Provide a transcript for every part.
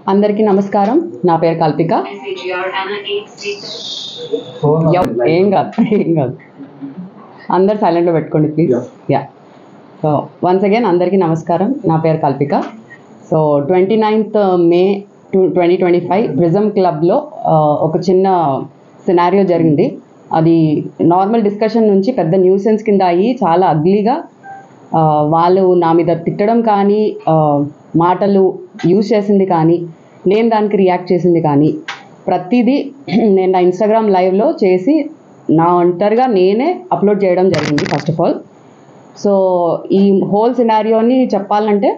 అందరికీ నమస్కారం. నా పేరు కల్పిక. ఏం కాదు. అందరు సైలెంట్లో పెట్టుకోండి ప్లీజ్. సో వన్స్ అగైన్ అందరికీ నమస్కారం. నా పేరు Kalpika. So 29th May 2025 prism క్లబ్లో ఒక చిన్న సినారియో జరిగింది. అది నార్మల్ డిస్కషన్ నుంచి పెద్ద న్యూసెన్స్ కింద అయ్యి చాలా అగ్లీగా వాళ్ళు నా మీద తిట్టడం కానీ, మాటలు యూజ్ చేసింది కానీ, నేను దానికి రియాక్ట్ చేసింది కానీ, ప్రతిదీ నేను నా ఇన్స్టాగ్రామ్ లైవ్లో చేసి నా ఒంటరిగా నేనే అప్లోడ్ చేయడం జరిగింది ఫస్ట్ ఆఫ్ ఆల్. సో ఈ హోల్ సినారియోని చెప్పాలంటే,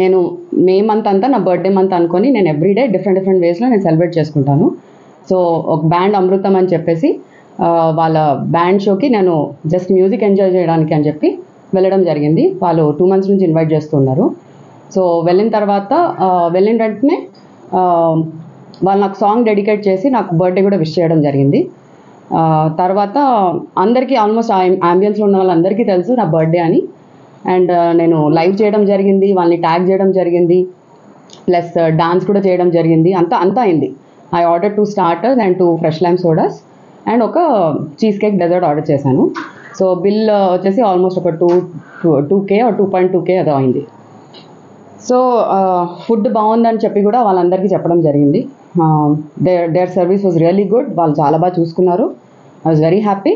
నేను మే మంత్ అంతా నా బర్త్డే మంత్ అనుకొని నేను ఎవ్రీడే డిఫరెంట్ వేస్లో నేను సెలబ్రేట్ చేసుకుంటాను. సో ఒక బ్యాండ్ అమృతం అని చెప్పేసి వాళ్ళ బ్యాండ్ షోకి నేను జస్ట్ మ్యూజిక్ ఎంజాయ్ చేయడానికి అని చెప్పి వెళ్ళడం జరిగింది. వాళ్ళు 2 months నుంచి ఇన్వైట్ చేస్తున్నారు. సో వెళ్ళిన తర్వాత వెళ్ళిన వెంటనే వాళ్ళు నాకు సాంగ్ డెడికేట్ చేసి నాకు బర్త్డే కూడా విష్ చేయడం జరిగింది. తర్వాత అందరికీ ఆల్మోస్ట్ అంబియన్స్లో ఉన్న వాళ్ళందరికీ తెలుసు నా బర్త్డే అని. అండ్ నేను లైవ్ చేయడం జరిగింది, వాళ్ళని ట్యాగ్ చేయడం జరిగింది, ప్లస్ డాన్స్ కూడా చేయడం జరిగింది. అంతా అయింది. I order 2 starters and 2 fresh lime sodas and ఒక చీజ్ కేక్ డెజర్ట్ ఆర్డర్ చేశాను. సో బిల్ వచ్చేసి ఆల్మోస్ట్ ఒక 2K or 2.2K అదో అయింది. సో ఫుడ్ బాగుందని చెప్పి కూడా వాళ్ళందరికీ చెప్పడం జరిగింది. There service was really good. వాళ్ళు చాలా బాగా చూసుకున్నారు. I was very happy.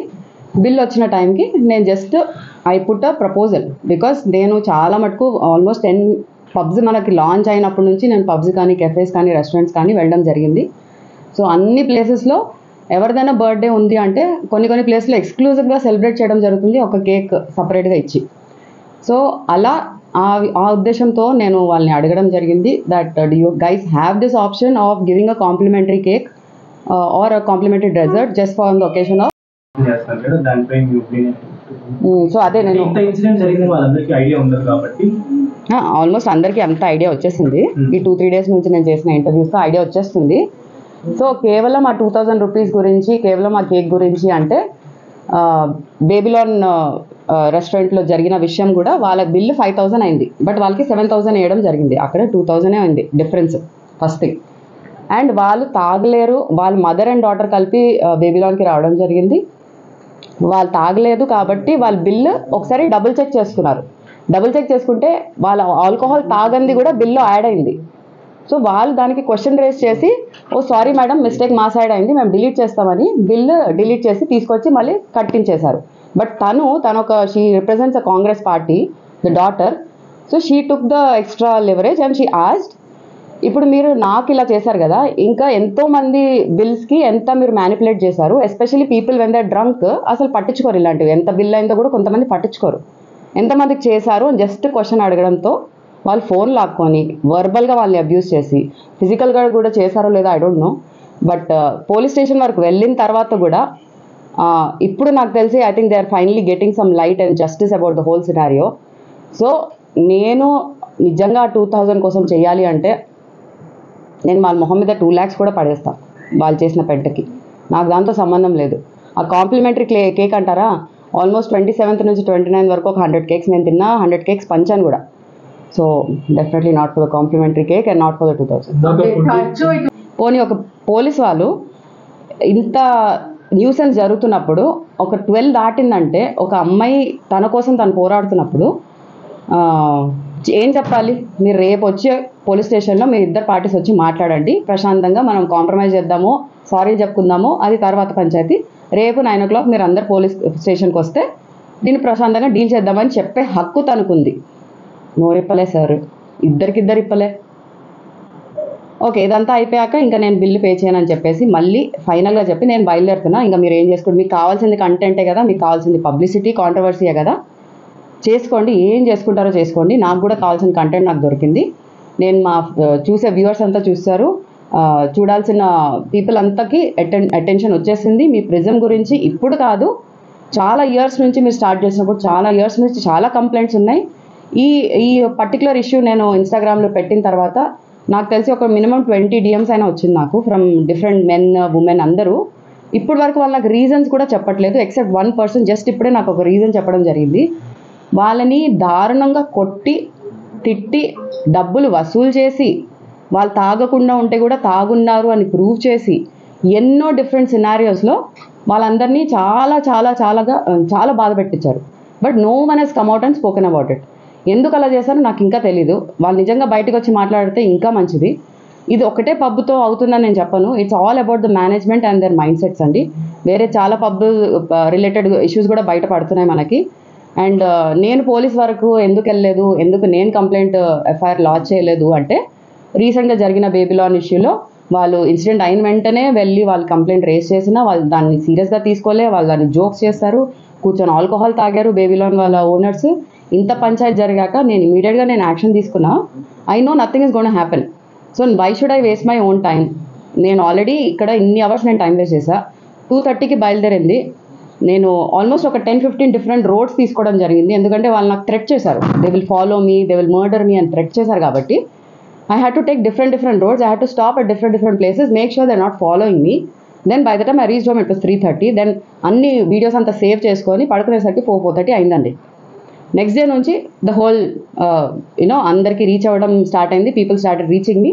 Bill వచ్చిన టైంకి నేను just I put a proposal. Because నేను చాలా మటుకు ఆల్మోస్ట్ 10 పబ్స్ మనకి లాంచ్ అయినప్పటి నుంచి నేను పబ్స్ కానీ, కెఫేస్ కానీ, రెస్టారెంట్స్ కానీ వెళ్ళడం జరిగింది. సో అన్ని ప్లేసెస్లో ఎవరిదైనా బర్త్డే ఉంది అంటే కొన్ని ప్లేస్లో ఎక్స్క్లూజివ్గా సెలబ్రేట్ చేయడం జరుగుతుంది, ఒక కేక్ సపరేట్గా ఇచ్చి. సో అలా ఆ ఉద్దేశంతో నేను వాళ్ళని అడగడం జరిగింది that do you guys have this option of giving a complimentary cake or a complimentary dessert just for the occasion of. So అదే నేను ఆల్మోస్ట్ అందరికీ అంత ఐడియా వచ్చేసింది. ఈ 2-3 days నుంచి నేను చేసిన ఇంటర్వ్యూస్తో ఐడియా వచ్చేస్తుంది. సో కేవలం ఆ 2000 rupees గురించి, కేవలం ఆ కేక్ గురించి అంటే బేబిలాన్ రెస్టారెంట్లో జరిగిన విషయం కూడా వాళ్ళ బిల్లు 5000 అయింది, బట్ వాళ్ళకి 7000 వేయడం జరిగింది. అక్కడ 2000 అయింది డిఫరెన్స్ ఫస్ట్ థింగ్. అండ్ వాళ్ళు తాగలేరు, వాళ్ళ మదర్ అండ్ డాటర్ కలిపి బేబిలాన్కి రావడం జరిగింది. వాళ్ళు తాగలేదు కాబట్టి వాళ్ళ బిల్లు ఒకసారి డబుల్ చెక్ చేసుకున్నారు. డబుల్ చెక్ చేసుకుంటే వాళ్ళ ఆల్కహాల్ తాగంది కూడా బిల్లో యాడ్ అయింది. సో వాళ్ళు దానికి క్వశ్చన్ రేస్ చేసి, ఓ సారీ మేడం, మిస్టేక్ మా సైడ్ అయింది, మేము డిలీట్ చేస్తామని బిల్లు డిలీట్ చేసి తీసుకొచ్చి మళ్ళీ కట్టించేశారు. బట్ తను ఒక she represents a Congress party, the daughter. So she took the extra leverage and she asked, ఇప్పుడు మీరు నాకు ఇలా చేశారు కదా, ఇంకా ఎంతోమంది బిల్స్కి ఎంత మీరు మ్యానిపులేట్ చేశారు, especially people when they drunk అసలు పట్టించుకోరు ఇలాంటివి. ఎంత బిల్ అయిందో కూడా కొంతమంది పట్టించుకోరు. ఎంతమందికి చేశారు అని జస్ట్ క్వశ్చన్ అడగడంతో వాళ్ళు ఫోన్ లాక్కొని వర్బల్గా వాళ్ళని అబ్యూస్ చేసి, ఫిజికల్గా కూడా చేశారో లేదో I don't know. But police station వరకు వెళ్ళిన తర్వాత కూడా ఇప్పుడు నాకు తెలిసి I think they are finally getting some light and justice about the whole scenario. So నేను నిజంగా 2000 కోసం చేయాలి అంటే నేను వాళ్ళ మొహం మీద 2 lakhs కూడా పడేస్తాను వాళ్ళు చేసిన పెంటకి. నాకు దాంతో సంబంధం లేదు. ఆ కాంప్లిమెంటరీ కేక్ అంటారా, ఆల్మోస్ట్ 27th నుంచి 29th వరకు ఒక 100 cakes నేను తిన్నా, 100 cakes పంచాను కూడా. So definitely not for the complimentary cake and not for the 2000. పోనీ ఒక పోలీస్ వాళ్ళు ఇంత న్యూసెన్స్ జరుగుతున్నప్పుడు, ఒక 12 దాటిందంటే ఒక అమ్మాయి తన కోసం తను పోరాడుతున్నప్పుడు ఏం చెప్పాలి? మీరు రేపు వచ్చి పోలీస్ స్టేషన్లో మీరు ఇద్దరు పార్టీస్ వచ్చి మాట్లాడండి, ప్రశాంతంగా మనం కాంప్రమైజ్ చేద్దాము, సారీ చెప్పుకుందాము, అది తర్వాత పంచాయతీ. రేపు 9 o'clock మీరు అందరు పోలీస్ స్టేషన్కి వస్తే దీన్ని ప్రశాంతంగా డీల్ చేద్దామని చెప్పే హక్కు తనుకుంది. నోరిప్పలే సార్, ఇద్దరికిద్దరు ఇప్పలే. ఓకే, ఇదంతా అయిపోయాక ఇంకా నేను బిల్లు పే చేయనని చెప్పేసి మళ్ళీ ఫైనల్గా చెప్పి నేను బయలుదేరుతున్నా. ఇంకా మీరు ఏం చేసుకోండి, మీకు కావాల్సింది కంటెంటే కదా, మీకు కావాల్సింది పబ్లిసిటీ, కాంట్రవర్సీయే కదా, చేసుకోండి, ఏం చేసుకుంటారో చేసుకోండి. నాకు కూడా కావాల్సిన కంటెంట్ నాకు దొరికింది. నేను మా చూసే వ్యూవర్స్ అంతా చూస్తారు, చూడాల్సిన పీపుల్ అంతకి అటెన్షన్ వచ్చేసింది. మీ ప్రిజమ్ గురించి ఇప్పుడు కాదు, చాలా ఇయర్స్ నుంచి మీరు స్టార్ట్ చేసినప్పుడు చాలా ఇయర్స్ నుంచి చాలా కంప్లైంట్స్ ఉన్నాయి. ఈ పర్టికులర్ ఇష్యూ నేను ఇన్స్టాగ్రామ్లో పెట్టిన తర్వాత నాకు తెలిసి ఒక మినిమం 20 DMs అయినా వచ్చింది నాకు, ఫ్రమ్ డిఫరెంట్ మెన్, ఉమెన్ అందరూ. ఇప్పటి వరకు వాళ్ళు నాకు రీజన్స్ కూడా చెప్పట్లేదు, ఎక్సెప్ట్ 1 person జస్ట్ ఇప్పుడే నాకు ఒక రీజన్ చెప్పడం జరిగింది. వాళ్ళని దారుణంగా కొట్టి, తిట్టి, డబ్బులు వసూలు చేసి వాళ్ళు తాగకుండా ఉంటే కూడా తాగున్నారు అని ప్రూవ్ చేసి ఎన్నో డిఫరెంట్ సినారియోస్లో వాళ్ళందరినీ చాలా చాలా చాలా బాధ పెట్టించారు. But no one has come out and spoken about it. ఎందుకు అలా చేశారో నాకు ఇంకా తెలీదు. వాళ్ళు నిజంగా బయటకు వచ్చి మాట్లాడితే ఇంకా మంచిది. ఇది ఒకటే పబ్తో అవుతుందని నేను చెప్పను. It's all about the management and their mind sets అండి. వేరే చాలా పబ్ రిలేటెడ్ ఇష్యూస్ కూడా బయట పడుతున్నాయి మనకి. అండ్ నేను పోలీస్ వరకు ఎందుకు వెళ్ళలేదు, ఎందుకు నేను కంప్లైంట్ ఎఫ్ఐఆర్ లాంచ్ చేయలేదు అంటే, రీసెంట్గా జరిగిన బేబీలాన్ ఇష్యూలో వాళ్ళు ఇన్సిడెంట్ అయిన వెంటనే వెళ్ళి వాళ్ళు కంప్లైంట్ రేస్ చేసినా వాళ్ళు దాన్ని సీరియస్గా తీసుకోలే. వాళ్ళు దాన్ని జోక్స్ చేస్తారు, కూర్చొని ఆల్కహాల్ తాగారు బేబీలాన్ వాళ్ళ ఓనర్స్. ఇంత పంచాయతీ జరిగాక నేను ఇమీడియట్గా యాక్షన్ తీసుకున్నా. I know nothing is gonna happen. So why should I waste my own time? నేను ఆల్రెడీ ఇక్కడ ఇన్ని అవర్స్ నేను టైం వేస్ట్ చేశా. 2:30కి బయలుదేరింది. నేను ఆల్మోస్ట్ ఒక 10-15 డిఫరెంట్ రోడ్స్ తీసుకోవడం జరిగింది. ఎందుకంటే వాళ్ళు నాకు థ్రెట్ చేశారు, they will follow me, they will murder me అని థ్రెట్ చేశారు. కాబట్టి I had to take different roads. I had to stop at different places, make sure they not following me. Then by the time I reach home it was 3:30. Then అన్ని videos అంతా save చేసుకొని పడుకునేసరికి 4:30 అయిందండి. Next day నుంచి the whole అందరికీ reach అవ్వడం start అయింది. People started reaching me.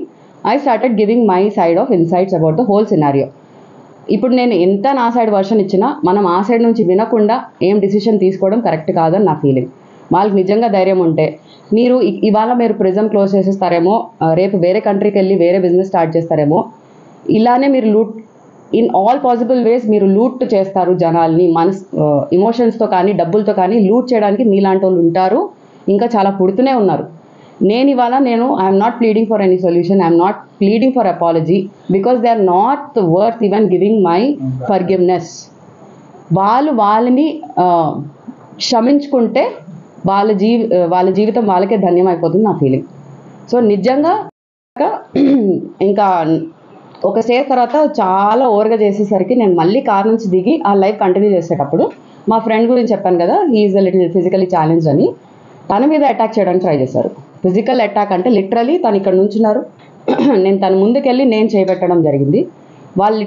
I started giving my side of insights about the whole scenario. ఇప్పుడు నేను ఎంత నా సైడ్ వర్షన్ ఇచ్చినా మనం ఆ సైడ్ నుంచి వినకుండా ఏం డిసిషన్ తీసుకోవడం కరెక్ట్ కాదని నా ఫీలింగ్. వాళ్ళకి నిజంగా ధైర్యం ఉంటే మీరు ఇవాళ మీరు ప్రిజం క్లోజ్ చేసేస్తారేమో, రేపు వేరే కంట్రీకి వెళ్ళి వేరే బిజినెస్ స్టార్ట్ చేస్తారేమో, ఇలానే మీరు లూట్ ఇన్ ఆల్ పాసిబుల్ వేస్ మీరు లూట్ చేస్తారు జనాల్ని. ఇమోషన్స్తో కానీ డబ్బులతో కానీ లూట్ చేయడానికి మీలాంటి వాళ్ళు ఉంటారు, ఇంకా చాలా పుడుతూనే ఉన్నారు. I'm not pleading for any solution, I'm not pleading for apology, because they are not worth even giving my forgiveness. వాళ్ళని క్షమించుకుంటే వాళ్ళ జీవితం వాళ్ళకే ధన్యం అయిపోతుంది నా ఫీలింగ్. సో నిజంగా ఇంకా ఒక స్టేజ్ తర్వాత చాలా ఓవర్గా చేసేసరికి నేను మళ్ళీ కార్ నుంచి దిగి ఆ లైఫ్ కంటిన్యూ చేసేటప్పుడు మా ఫ్రెండ్ గురించి చెప్పాను కదా, he's a little physically challenge అని, తన మీద అటాక్ చేయడానికి ట్రై చేశారు. ఫిజికల్ అటాక్ అంటే లిటరలీ తను ఇక్కడ నుంచున్నారు, నేను తన ముందుకెళ్ళి నేను చేపెట్టడం జరిగింది. వాళ్ళు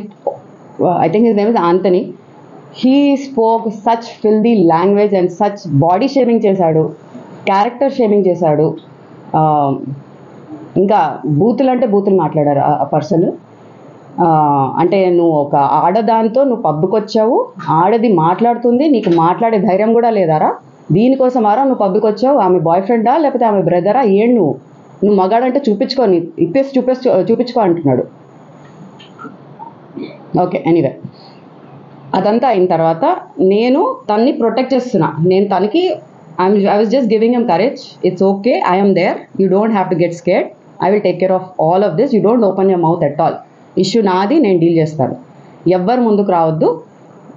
I think his name is Anthony. He spoke such filthy language and such body shaming చేశాడు, క్యారెక్టర్ షేమింగ్ చేశాడు. ఇంకా బూతులు మాట్లాడారు ఆ పర్సన్. అంటే నువ్వు ఒక ఆడదాంతో నువ్వు పబ్కి వచ్చావు, ఆడది మాట్లాడుతుంది, నీకు మాట్లాడే ధైర్యం కూడా లేదారా? దీనికోసం ఆరా నువ్వు పబ్కి వచ్చావు? ఆమె బాయ్ ఫ్రెండా లేకపోతే ఆమె బ్రదరా? నువ్వు మగాడంటే చూపించుకో, చూపించుకో అంటున్నాడు. ఓకే, ఎనీవే అదంతా అయిన తర్వాత నేను తన్ని ప్రొటెక్ట్ చేస్తున్నా. నేను తనకి I was just giving him courage. It's okay, I am there, you don't have to get scared, I will take care of all of this, you don't open your mouth at all, issue నాది, నేను deal చేస్తాను, ఎవ్వరు ముందుకు రావద్దు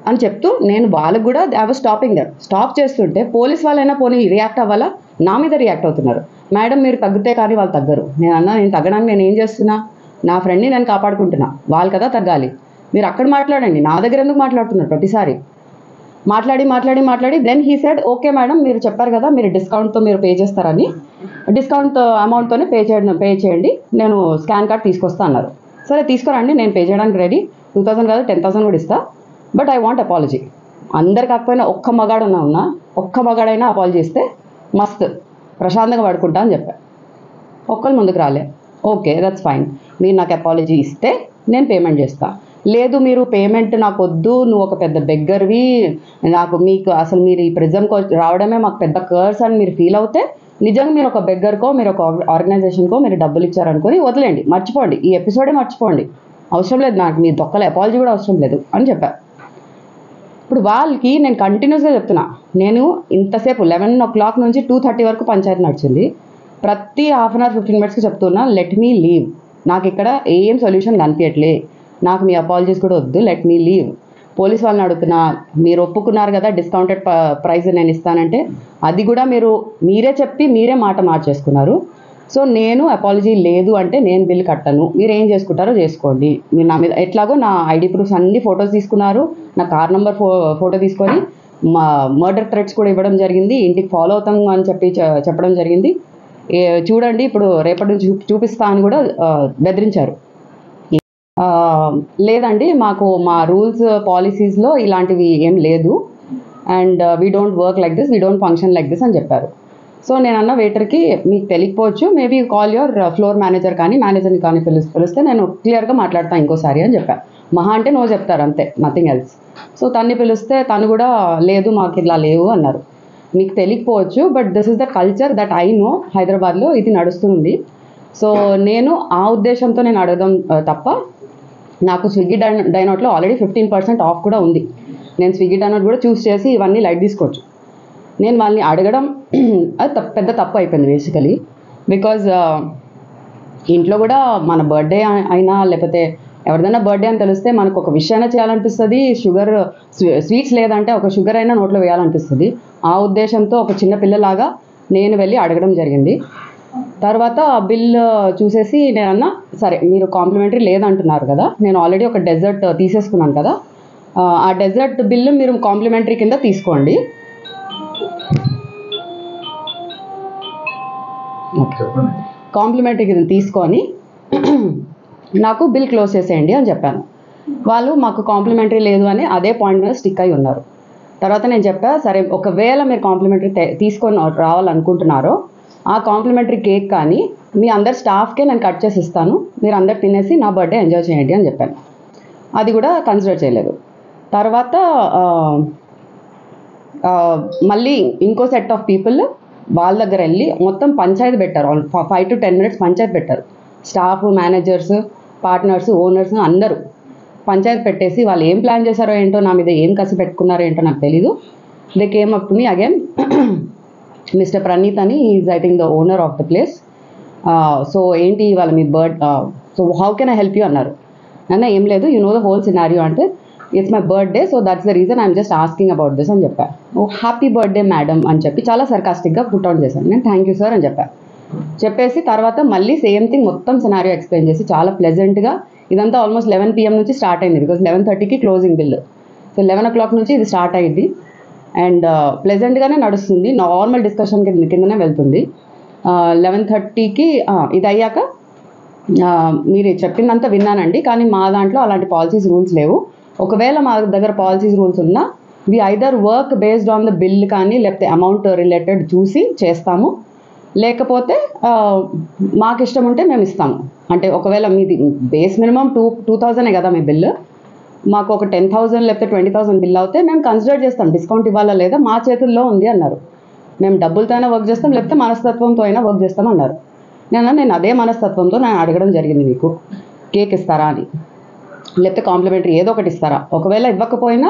అని చెప్తూ నేను వాళ్ళకు కూడా I was stopping that. Stop చేస్తుంటే పోలీస్ వాళ్ళైనా పోనీ రియాక్ట్ అవ్వాలా, నా మీద రియాక్ట్ అవుతున్నారు. మేడం మీరు తగ్గితే కానీ వాళ్ళు తగ్గరు. నేను తగ్గడానికి నేను ఏం చేస్తున్నా? నా ఫ్రెండ్ని నేను కాపాడుకుంటున్నా, వాళ్ళు కదా తగ్గాలి. మీరు అక్కడ మాట్లాడండి, నా దగ్గర ఎందుకు మాట్లాడుతున్నారు ప్రతిసారి? మాట్లాడి then he said okay madam మీరు చెప్పారు కదా మీరు డిస్కౌంట్తో మీరు పే చేస్తారని, డిస్కౌంట్ అమౌంట్తోనే పే చేయండి, నేను స్కాన్ కార్డ్ తీసుకొస్తా అన్నారు. సరే తీసుకురండి, నేను పే చేయడానికి రెడీ, 2000 కాదు 10,000 కూడా ఇస్తా, బట్ ఐ వాంట్ అపాలజీ. అందరు కాకపోయినా ఒక్క మగాడైనా అపాలజీ ఇస్తే మస్త్ ప్రశాంతంగా పడుకుంటా అని చెప్పా. ఒక్కరు ముందుకు రాలే. ఓకే దట్స్ ఫైన్, మీరు నాకు అపాలజీ ఇస్తే నేను పేమెంట్ చేస్తా. లేదు మీరు పేమెంట్ నాకు వద్దు, నువ్వు ఒక పెద్ద బెగ్గర్వి, మీకు అసలు మీరు ఈ ప్రిజంకి రావడమే మాకు పెద్ద కర్స్ అని మీరు ఫీల్ అవుతే, నిజంగా మీరు ఒక బెగ్గర్కో మీరు ఒక ఆర్గనైజేషన్కో మీరు డబ్బులు ఇచ్చారనుకొని వదిలేండి, మర్చిపోండి, ఈ ఎపిసోడే మర్చిపోండి, అవసరం లేదు నాకు మీ దొక్కల అపాలజీ కూడా అవసరం లేదు అని చెప్పా. ఇప్పుడు వాళ్ళకి నేను కంటిన్యూస్గా చెప్తున్నా, నేను ఇంతసేపు 11 o'clock నుంచి 2:30 వరకు పంచాయతీ నడిచింది. ప్రతి హాఫ్ అన్ అవర్ 15 minutesకి చెప్తున్నా లెట్ మీ లీవ్, నాకు ఇక్కడ ఏం సొల్యూషన్ కనిపించట్లే, నాకు మీ అపాలజీస్ కూడా వద్దు, లెట్ మీ లీవ్. పోలీస్ వాళ్ళని అడుగుతున్నా, మీరు ఒప్పుకున్నారు కదా డిస్కౌంటెడ్ ప్రైస్ నేను ఇస్తానంటే, అది కూడా మీరే చెప్పి మీరే మాట మార్చేసుకున్నారు. సో నేను అపాలజీ లేదు అంటే నేను బిల్ కట్టను, మీరు ఏం చేసుకుంటారో చేసుకోండి. మీరు నా మీద ఎట్లాగో నా ఐడి ప్రూఫ్స్ అన్ని ఫొటోస్ తీసుకున్నారు, నా కార్ నెంబర్ ఫోటో తీసుకొని మా మర్డర్ థ్రెట్స్ కూడా ఇవ్వడం జరిగింది, ఇంటికి ఫాలో అవుతాం అని చెప్పడం జరిగింది. చూడండి ఇప్పుడు రేపటి నుంచి చూపిస్తా అని కూడా బెదిరించారు. లేదండి మాకు మా రూల్స్ పాలసీస్లో ఇలాంటివి ఏం లేదు, and we don't work like this, we don't function like this అని చెప్పారు. సో నేను అన్న వెయిటర్కి మీకు తెలియకపోవచ్చు, maybe call your floor manager కానీ మేనేజర్ని కానీ పిలిస్తే నేను క్లియర్గా మాట్లాడతాను ఇంకోసారి అని చెప్పాను. మహా అంటే నో చెప్తారు అంతే, నథింగ్ ఎల్స్. సో తన్ని పిలిస్తే తను కూడా లేదు మాకు ఇలా లేవు అన్నారు. మీకు తెలియకపోవచ్చు, but this is the culture that I know, హైదరాబాద్లో ఇది నడుస్తుంది. సో నేను ఆ ఉద్దేశంతో నేను అడగడం తప్ప, నాకు స్విగ్గీ డైనోట్లో ఆల్రెడీ 15% ఆఫ్ కూడా ఉంది. నేను స్విగ్గీ డైనోట్ కూడా చూస్ చేసి ఇవన్నీ లైట్ తీసుకోవచ్చు. నేను వాళ్ళని అడగడం అది పెద్ద తప్పు అయిపోయింది బేసికలీ. బికాజ్ ఇంట్లో కూడా మన బర్త్డే అయినా లేకపోతే ఎవరిదైనా బర్త్డే అని తెలిస్తే మనకు ఒక విషయాన్ని చేయాలనిపిస్తుంది. స్వీట్స్ లేదంటే ఒక షుగర్ అయినా నోట్లో వేయాలనిపిస్తుంది. ఆ ఉద్దేశంతో ఒక చిన్న పిల్లలాగా నేను వెళ్ళి అడగడం జరిగింది. తర్వాత బిల్ చూసేసి నేను అన్నా, సరే మీరు కాంప్లిమెంటరీ లేదంటున్నారు కదా, నేను ఆల్రెడీ ఒక డెజర్ట్ తీసేసుకున్నాను కదా, ఆ డెజర్ట్ బిల్లు మీరు కాంప్లిమెంటరీ కింద తీసుకోండి. కాంప్లిమెంటరీ కింద తీసుకొని నాకు బిల్ క్లోజ్ చేసేయండి అని చెప్పాను. వాళ్ళు మాకు కాంప్లిమెంటరీ లేదు అని అదే పాయింట్ మీద స్టిక్ అయి ఉన్నారు. తర్వాత నేను చెప్పా, సరే ఒకవేళ మీరు కాంప్లిమెంటరీ తీసుకొని రావాలనుకుంటున్నారో ఆ కాంప్లిమెంటరీ కేక్ కానీ మీ అందరు స్టాఫ్కే నేను కట్ చేసి ఇస్తాను, మీరు అందరు తినేసి నా బర్త్డే ఎంజాయ్ చేయండి అని చెప్పాను. అది కూడా కన్సిడర్ చేయలేదు. తర్వాత మళ్ళీ ఇంకో సెట్ ఆఫ్ పీపుల్ వాళ్ళ దగ్గర వెళ్ళి మొత్తం పంచాయతీ పెట్టారు. 5 to 10 minutes పంచాయతీ పెట్టారు. స్టాఫ్, మేనేజర్స్, పార్ట్నర్స్, ఓనర్స్ అందరూ పంచాయతీ పెట్టేసి వాళ్ళు ఏం ప్లాన్ చేశారో ఏంటో, నా మీద ఏం కసి పెట్టుకున్నారో ఏంటో నాకు తెలీదు. They came up to me again, mister Praneeth అని, is I think the owner of the place. So ఏంటి వాళ్ళ మీ so how can I help you అన్నారు. అన్న ఏం లేదు, you know the whole scenario అంటే, it's my birthday so that's the reason I'm just asking about this అని చెప్పాను. ఓ హ్యాపీ బర్త్డే మేడం అని చెప్పి చాలా సర్కాస్టిక్గా పుట్ అవుట్ చేశాను. నేను థ్యాంక్ యూ సార్ అని చెప్పాను. చెప్పేసి తర్వాత మళ్ళీ సేమ్ థింగ్ మొత్తం సినారియో ఎక్స్ప్లెయిన్ చేసి చాలా ప్లెజెంట్గా, ఇదంతా ఆల్మోస్ట్ 11 PM నుంచి స్టార్ట్ అయింది. బికాజ్ 11:30కి క్లోజింగ్ బిల్. సో 11 o'clock నుంచి ఇది స్టార్ట్ అయ్యింది. అండ్ ప్లెజెంట్గానే నడుస్తుంది, నార్మల్ డిస్కషన్ కిందనే వెళ్తుంది. 11:30కి ఇది అయ్యాక మీరు చెప్పిందంతా విన్నానండి, కానీ మా దాంట్లో అలాంటి పాలసీస్ రూల్స్ లేవు. ఒకవేళ మా దగ్గర పాలసీస్ రూల్స్ ఉన్నా we either work based on the bill కానీ లేకపోతే అమౌంట్ రిలేటెడ్ చూసి చేస్తాము, లేకపోతే మాకు ఇష్టం ఉంటే మేము ఇస్తాము. అంటే ఒకవేళ మీది బేస్ మినిమం 2,000 కదా మీ బిల్లు, మాకు ఒక 10,000 లేకపోతే 20,000 బిల్ అవుతే మేము కన్సిడర్ చేస్తాం డిస్కౌంట్ ఇవ్వాలా లేదా, మా చేతుల్లో ఉంది అన్నారు. మేము డబ్బులతో అయినా వర్క్ చేస్తాం లేకపోతే మనస్తత్వంతో అయినా వర్క్ చేస్తాం అన్నారు. నేను అదే మనస్తత్వంతో నేను అడగడం జరిగింది, మీకు కేక్ ఇస్తారా అని, లేకపోతే కాంప్లిమెంటరీ ఏదో ఒకటి ఇస్తారా, ఒకవేళ ఇవ్వకపోయినా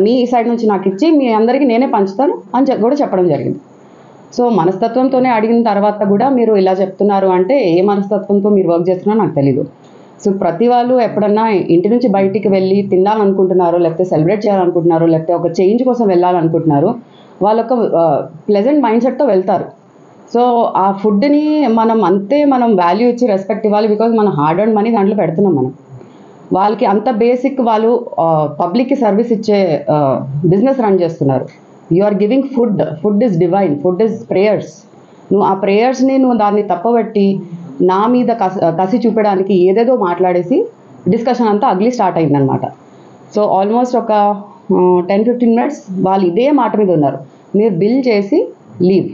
మీ సైడ్ నుంచి నాకు ఇచ్చి మీ అందరికీ నేనే పంచుతాను అని కూడా చెప్పడం జరిగింది. సో మనస్తత్వంతోనే అడిగిన తర్వాత కూడా మీరు ఇలా చెప్తున్నారు అంటే ఏ మనస్తత్వంతో మీరు వర్క్ చేస్తున్నారో నాకు తెలీదు. సో ప్రతి వాళ్ళు ఎప్పుడన్నా ఇంటి నుంచి బయటికి వెళ్ళి తినాలనుకుంటున్నారు, లేకపోతే సెలబ్రేట్ చేయాలనుకుంటున్నారు, లేకపోతే ఒక చేంజ్ కోసం వెళ్ళాలనుకుంటున్నారు, వాళ్ళొక ప్లెజెంట్ మైండ్ సెట్తో వెళ్తారు. సో ఆ ఫుడ్ని మనం వాల్యూ ఇచ్చి రెస్పెక్ట్ ఇవ్వాలి. బికాజ్ మనం హార్డ్ అండ్ మనీ దాంట్లో పెడుతున్నాం మనం. వాళ్ళకి అంత బేసిక్, వాళ్ళు పబ్లిక్కి సర్వీస్ ఇచ్చే బిజినెస్ రన్ చేస్తున్నారు. You are giving food is divine, food is prayers. నువ్వు ఆ ప్రేయర్స్ని దాన్ని తప్పబట్టి నా మీద కసి చూపడానికి ఏదేదో మాట్లాడేసి డిస్కషన్ అంతా అగ్లీ స్టార్ట్ అయిందనమాట. సో ఆల్మోస్ట్ ఒక 10-15 minutes వాళ్ళు ఇదే మాట మీద ఉన్నారు, మీరు బిల్ చేసి లీవ్.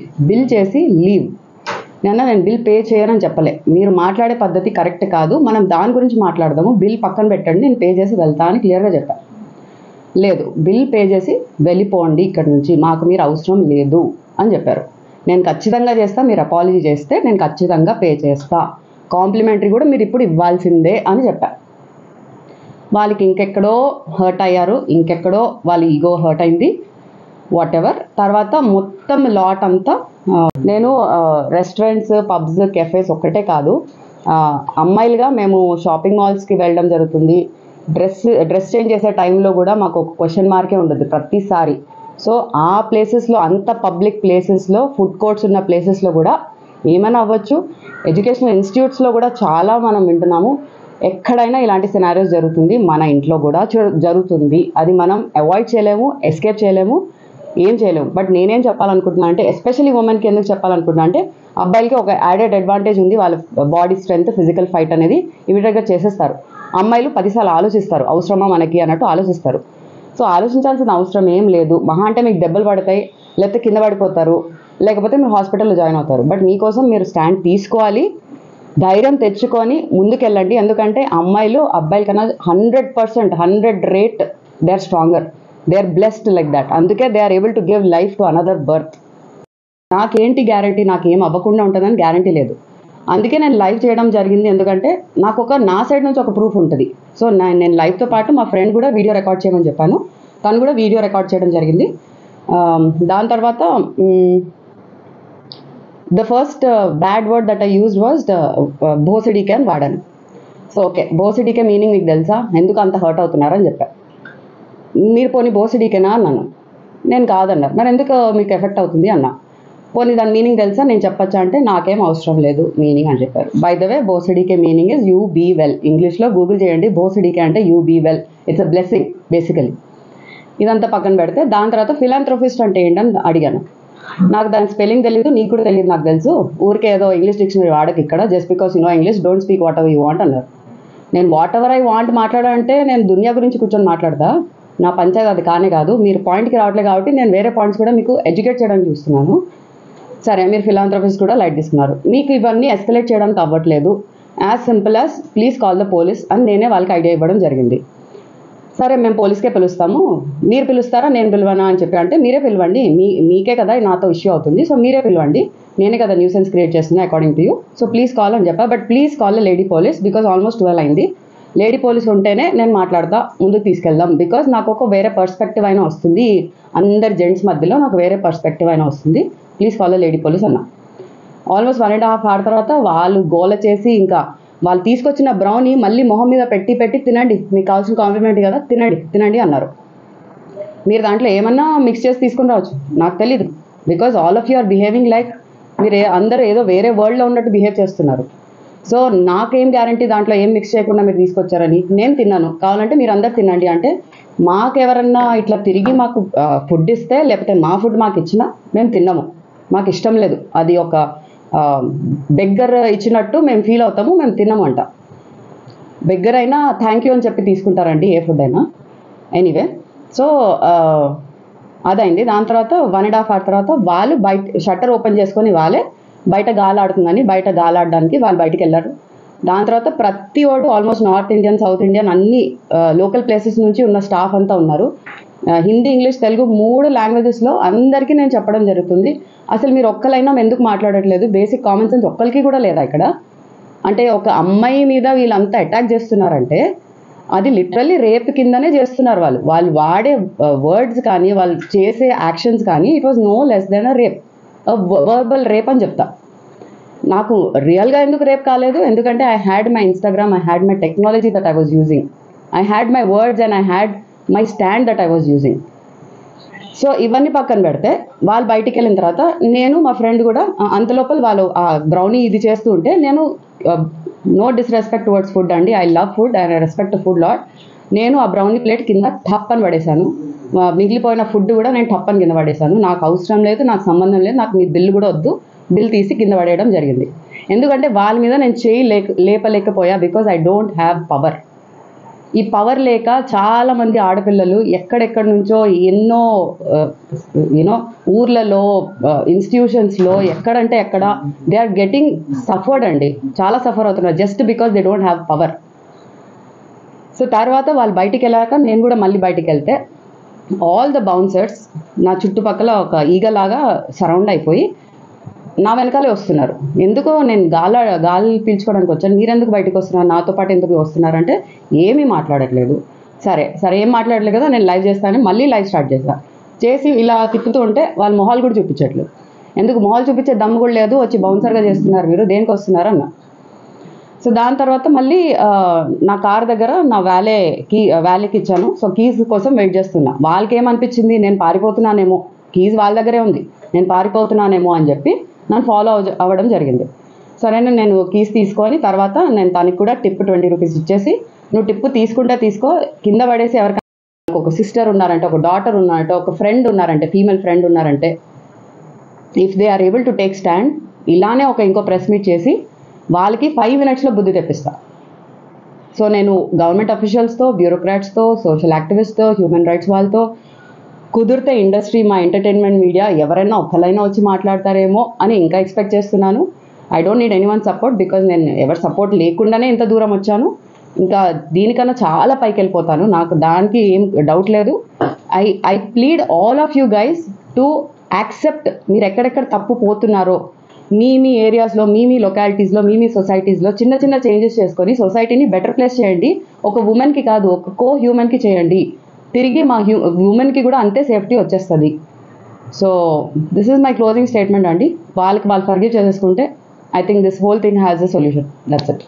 నేను బిల్ పే చేయనని చెప్పలే, మీరు మాట్లాడే పద్ధతి కరెక్ట్ కాదు, మనం దాని గురించి మాట్లాడదాము, బిల్ పక్కన పెట్టండి, నేను పే చేసి వెళ్తా అని క్లియర్గా చెప్పాను. లేదు, బిల్ పే చేసి వెళ్ళిపోండి ఇక్కడ నుంచి, మాకు మీరు అవసరం లేదు అని చెప్పారు. నేను ఖచ్చితంగా చేస్తా, మీరు అపాలజీ చేస్తే నేను ఖచ్చితంగా పే చేస్తా, కాంప్లిమెంటరీ కూడా మీరు ఇప్పుడు ఇవ్వాల్సిందే అని చెప్పాను. వాళ్ళకి ఇంకెక్కడో హర్ట్ అయ్యారు, ఇంకెక్కడో వాళ్ళ ఈగో హర్ట్ అయింది, వాట్ ఎవర్. తర్వాత మొత్తం లాట్ అంతా నేను రెస్టారెంట్స్, పబ్స్, కెఫేస్ ఒక్కటే కాదు, అమ్మాయిలుగా మేము షాపింగ్ మాల్స్కి వెళ్ళడం జరుగుతుంది. డ్రెస్ చేంజ్ చేసే టైంలో కూడా మాకు ఒక క్వశ్చన్ మార్కే ఉండదు ప్రతిసారి. సో ఆ ప్లేసెస్లో, అంత పబ్లిక్ ప్లేసెస్లో, ఫుడ్ కోర్ట్స్ ఉన్న ప్లేసెస్లో కూడా ఏమైనా అవ్వచ్చు. ఎడ్యుకేషనల్ ఇన్స్టిట్యూట్స్లో కూడా చాలా మనం వింటున్నాము, ఎక్కడైనా ఇలాంటి సినారియోస్ జరుగుతుంది, మన ఇంట్లో కూడా జరుగుతుంది. అది మనం అవాయిడ్ చేయలేము, ఎస్కేప్ చేయలేము, ఏం చేయలేము. బట్ నేనేం చెప్పాలనుకుంటున్నా అంటే, ఎస్పెషల్లీ ఉమెన్కి ఎందుకు చెప్పాలనుకుంటున్నా అంటే, అబ్బాయిలకి ఒక యాడెడ్ అడ్వాంటేజ్ ఉంది, వాళ్ళ బాడీ స్ట్రెంత్, ఫిజికల్ ఫైట్ అనేది ఇమీడియట్గా చేసేస్తారు. అమ్మాయిలు 10 సార్లు ఆలోచిస్తారు, అవసరమా మనకి అన్నట్టు ఆలోచిస్తారు. సో ఆలోచించాల్సిన అవసరం ఏం లేదు. మహా అంటే మీకు దెబ్బలు పడతాయి, లేకపోతే కింద పడిపోతారు, లేకపోతే మీరు హాస్పిటల్లో జాయిన్ అవుతారు. బట్ మీకోసం మీరు స్టాండ్ తీసుకోవాలి, ధైర్యం తెచ్చుకొని ముందుకెళ్ళండి. ఎందుకంటే అమ్మాయిలు అబ్బాయిల కన్నా 100% 100 rate they are stronger, they are blessed like that. అందుకే they are able to give life to another birth. నాకేంటి గ్యారంటీ, నాకేం అవ్వకుండా ఉంటుందని గ్యారంటీ లేదు. అందుకే నేను లైవ్ చేయడం జరిగింది. ఎందుకంటే నాకు నా సైడ్ నుంచి ఒక ప్రూఫ్ ఉంటుంది. సో నేను లైవ్తో పాటు మా ఫ్రెండ్ కూడా వీడియో రికార్డ్ చేయమని చెప్పాను, తను కూడా వీడియో రికార్డ్ చేయడం జరిగింది. దాని తర్వాత the first bad word that I used was భోసిడీకే అని వాడాను. సో ఓకే, భోసిడీకే మీనింగ్ మీకు తెలుసా, ఎందుకు అంత హర్ట్ అవుతున్నారని చెప్పాను. మీరు పోనీ భోసిడీకేనా అన్నాను. నేను కాదన్నారు. మరి ఎందుకు మీకు ఎఫెక్ట్ అవుతుంది అన్నా. పోనీ దాని మీనింగ్ తెలుసా, నేను చెప్పచ్చా అంటే నాకేం అవసరం లేదు మీనింగ్ అని చెప్పారు. బై ద వే భోసిడీకే meaning is you be well. ఇంగ్లీష్లో గూగుల్ చేయండి, భోసిడీకే అంటే you be well, it's a blessing basically. ఇదంతా పక్కన పెడితే దాని తర్వాత ఫిలాంథ్రోపిస్ట్ అంటే ఏంటని అడిగాను. నాకు దాని స్పెల్లింగ్ తెలియదు, నీకు కూడా తెలియదు నాకు తెలుసు, ఊరికే ఏదో ఇంగ్లీష్ డిక్షనరీ వాడకు ఇక్కడ, just because you know English don't speak what ever you want అన్నారు. నేను వాట్ ఎవర్ ఐ వాంట్ మాట్లాడాలంటే నేను దునియా గురించి కూర్చొని మాట్లాడతా, నా పంచాయతీ అది కానే కాదు. మీరు పాయింట్కి రావట్లేదు కాబట్టి నేను వేరే పాయింట్స్ కూడా మీకు ఎడ్యుకేట్ చేయడానికి చూస్తున్నాను. సరే, మీరు ఫిలాంథ్రోపిస్ట్ కూడా లైట్ తీసుకున్నారు, మీకు ఇవన్నీ ఎస్కలేట్ చేయడానికి అవ్వట్లేదు, as simple as please call the police అని నేనే వాళ్ళకి ఐడియా ఇవ్వడం జరిగింది. సరే, మేము పోలీస్కే పిలుస్తాము, మీరు పిలుస్తారా నేను పిలవనా అని చెప్పి అంటే మీరే పిలవండి, మీకే కదా నాతో ఇష్యూ అవుతుంది, సో మీరే పిలవండి, నేనే కదా న్యూసెన్స్ క్రియేట్ చేస్తుంది according to you, so please call అని చెప్పా. But please call lady police because almost 12 అయింది. లేడీ పోలీస్ ఉంటేనే నేను మాట్లాడతా, ముందుకు తీసుకెళ్దాం, బికాజ్ నాకు ఒక వేరే పర్స్పెక్టివ్ అయినా వస్తుంది, అందరు జెంట్స్ మధ్యలో నాకు వేరే పర్స్పెక్టివ్ అయినా వస్తుంది, ప్లీజ్ కాల్ లేడీ పోలీస్ అన్నా. ఆల్మోస్ట్ 1.5 hour తర్వాత వాళ్ళు గోల చేసి ఇంకా వాళ్ళు తీసుకొచ్చిన బ్రౌనీ మళ్ళీ మొహం మీద పెట్టి తినండి, మీకు కావాల్సిన కాంప్లిమెంట్ కదా, తినండి అన్నారు. మీరు దాంట్లో ఏమన్నా మిక్స్ చేసి తీసుకుని రావచ్చు, నాకు తెలీదు, because all of you are behaving like మీరు అందరూ ఏదో వేరే వరల్డ్లో ఉన్నట్టు బిహేవ్ చేస్తున్నారు. సో నాకేం గ్యారంటీ దాంట్లో ఏం మిక్స్ చేయకుండా మీరు తీసుకొచ్చారని. నేను తిన్నాను, కావాలంటే మీరు అందరు తినండి అంటే మాకెవరన్నా ఇట్లా తిరిగి మాకు ఫుడ్ ఇస్తే లేకపోతే మా ఫుడ్ మాకు ఇచ్చినా మేము తిన్నాము, మాకు ఇష్టం లేదు, అది ఒక బెగ్గర్ ఇచ్చినట్టు మేము ఫీల్ అవుతాము, మేము తిన్నామంట. బెగ్గర్ అయినా థ్యాంక్ యూ అని చెప్పి తీసుకుంటారండి ఏ ఫుడ్ అయినా. ఎనీవే, సో అదైంది. దాని తర్వాత 1.5 hour తర్వాత వాళ్ళు బయట షట్టర్ ఓపెన్ చేసుకొని వాళ్ళే బయట గాలాడుతుందని బయట గాలాడడానికి వాళ్ళు బయటికి వెళ్ళారు. దాని తర్వాత ప్రతి వాడు almost north Indian, south Indian అన్ని లోకల్ ప్లేసెస్ నుంచి ఉన్న స్టాఫ్ అంతా ఉన్నారు. హిందీ, ఇంగ్లీష్, తెలుగు 3 లాంగ్వేజెస్లో అందరికీ నేను చెప్పడం జరుగుతుంది. అసలు మీరు ఒక్కలైనా ఎందుకు మాట్లాడట్లేదు, బేసిక్ కామన్ సెన్స్ ఒక్కరికి కూడా లేదా ఇక్కడ. అంటే ఒక అమ్మాయి మీద వీళ్ళంతా అటాక్ చేస్తున్నారంటే అది లిటరల్లీ రేప్ కిందనే చేస్తున్నారు. వాళ్ళు వాడే వర్డ్స్ కానీ వాళ్ళు చేసే యాక్షన్స్ కానీ it was no less than a rape, verbal rape అని చెప్తా. నాకు రియల్గా ఎందుకు రేప్ కాలేదు, ఎందుకంటే I had my Instagram, I had my technology that I was using, I had my words and I had my stand that I was using. So ఇవన్నీ పక్కన పెడితే వాళ్ళు బయటికి వెళ్ళిన తర్వాత నేను మా ఫ్రెండ్ కూడా అంతలోపల వాళ్ళు ఆ బ్రౌనీ ఇది చేస్తూ ఉంటే నేను నో డిస్రెస్పెక్ట్ టువర్డ్స్ ఫుడ్ అండి, I love food and I respect food lot. నేను ఆ బ్రౌనీ ప్లేట్ కింద టప్పని పడేశాను, మిగిలిపోయిన ఫుడ్ కూడా నేను టప్పని కింద పడేశాను. నాకు అవసరం లేదు, నాకు సంబంధం లేదు, నాకు మీ బిల్లు కూడా వద్దు, బిల్ తీసి కింద పడేయడం జరిగింది. ఎందుకంటే వాళ్ళ మీద నేను చేయి లేపలేకపోయా, because I don't have power. ఈ పవర్ లేక చాలామంది ఆడపిల్లలు ఎక్కడెక్కడి నుంచో ఎన్నో యూనో ఊర్లలో, ఇన్స్టిట్యూషన్స్లో ఎక్కడంటే ఎక్కడ దే ఆర్ గెటింగ్ సఫర్డ్ అండి, చాలా సఫర్ అవుతున్నారు just because they don't have power. So తర్వాత వాళ్ళు బయటికి వెళ్ళాక నేను కూడా మళ్ళీ బయటికి వెళ్తే ఆల్ ద బౌన్సర్స్ నా చుట్టుపక్కల ఒక ఈగలాగా సరౌండ్ అయిపోయి నా వెనకాలే వస్తున్నారు. ఎందుకో నేను గాలి పీల్చుకోవడానికి వచ్చాను, మీరెందుకు బయటకు వస్తున్నారు, నాతో పాటు ఎందుకు వస్తున్నారంటే ఏమీ మాట్లాడట్లేదు. సరే ఏం మాట్లాడలేదు కదా, నేను లైవ్ చేస్తానని మళ్ళీ లైవ్ స్టార్ట్ చేసి ఇలా తిప్పుతూ ఉంటే వాళ్ళ మొహాలు కూడా చూపించట్లేదు. ఎందుకు మొహాలు చూపించే దమ్ము కూడా లేదు, వచ్చి బౌన్సర్గా చేస్తున్నారు, మీరు దేనికి వస్తున్నారు అన్న. సో దాని తర్వాత మళ్ళీ నా కార్ దగ్గర నా వ్యాలీకి ఇచ్చాను. సో కీస్ కోసం వెయిట్ చేస్తున్నా. వాళ్ళకి ఏమనిపించింది, నేను పారిపోతున్నానేమో, కీస్ వాళ్ళ దగ్గరే ఉంది, నేను పారిపోతున్నానేమో అని చెప్పి నన్ను ఫాలో అవ్వడం జరిగింది. సరే నేను కీస్ తీసుకొని తర్వాత నేను తనకి కూడా టిప్ 20 రూపీస్ ఇచ్చేసి, నువ్వు టిప్పు తీసుకుంటే తీసుకో, కింద పడేసి ఎవరికైనా ఒక సిస్టర్ ఉన్నారంటే, ఒక డాటర్ ఉన్నారంటే, ఒక ఫ్రెండ్ ఉన్నారంటే, ఫీమేల్ ఫ్రెండ్ ఉన్నారంటే, if they are able to take stand, ఇలానే ఇంకో ప్రెస్ మీట్ చేసి వాళ్ళకి 5 minutesలో బుద్ధి తెప్పిస్తా. సో నేను గవర్నమెంట్ అఫీషియల్స్తో, బ్యూరోక్రాట్స్తో, సోషల్ యాక్టివిస్ట్తో, హ్యూమన్ రైట్స్ వాళ్ళతో కుదిరితే ఇండస్ట్రీ, మా ఎంటర్టైన్మెంట్ మీడియా ఎవరైనా ఒక్కలైనా వచ్చి మాట్లాడతారేమో అని ఇంకా ఎక్స్పెక్ట్ చేస్తున్నాను. I don't need anyone support, because నేను ఎవరి సపోర్ట్ లేకుండానే ఇంత దూరం వచ్చాను. ఇంకా దీనికన్నా చాలా పైకి వెళ్ళిపోతాను, నాకు దానికి ఏం డౌట్ లేదు. I plead all of you guys to accept మీరు ఎక్కడెక్కడ తప్పు పోతున్నారో మీ ఏరియాస్లో, మీ లొకాలిటీస్లో, మీ సొసైటీస్లో చిన్న చిన్న చేంజెస్ చేసుకొని సొసైటీని బెటర్ ప్లేస్ చేయండి. ఒక ఉమెన్కి కాదు, ఒక కో హ్యూమన్కి చేయండి. తిరిగి మా ఉమెన్కి కూడా అంతే సేఫ్టీ వచ్చేస్తుంది. So this is my closing statement అండి. వాళ్ళు ఫర్గివ్ చేసేసుకుంటే I think this whole thing has a solution. That's it.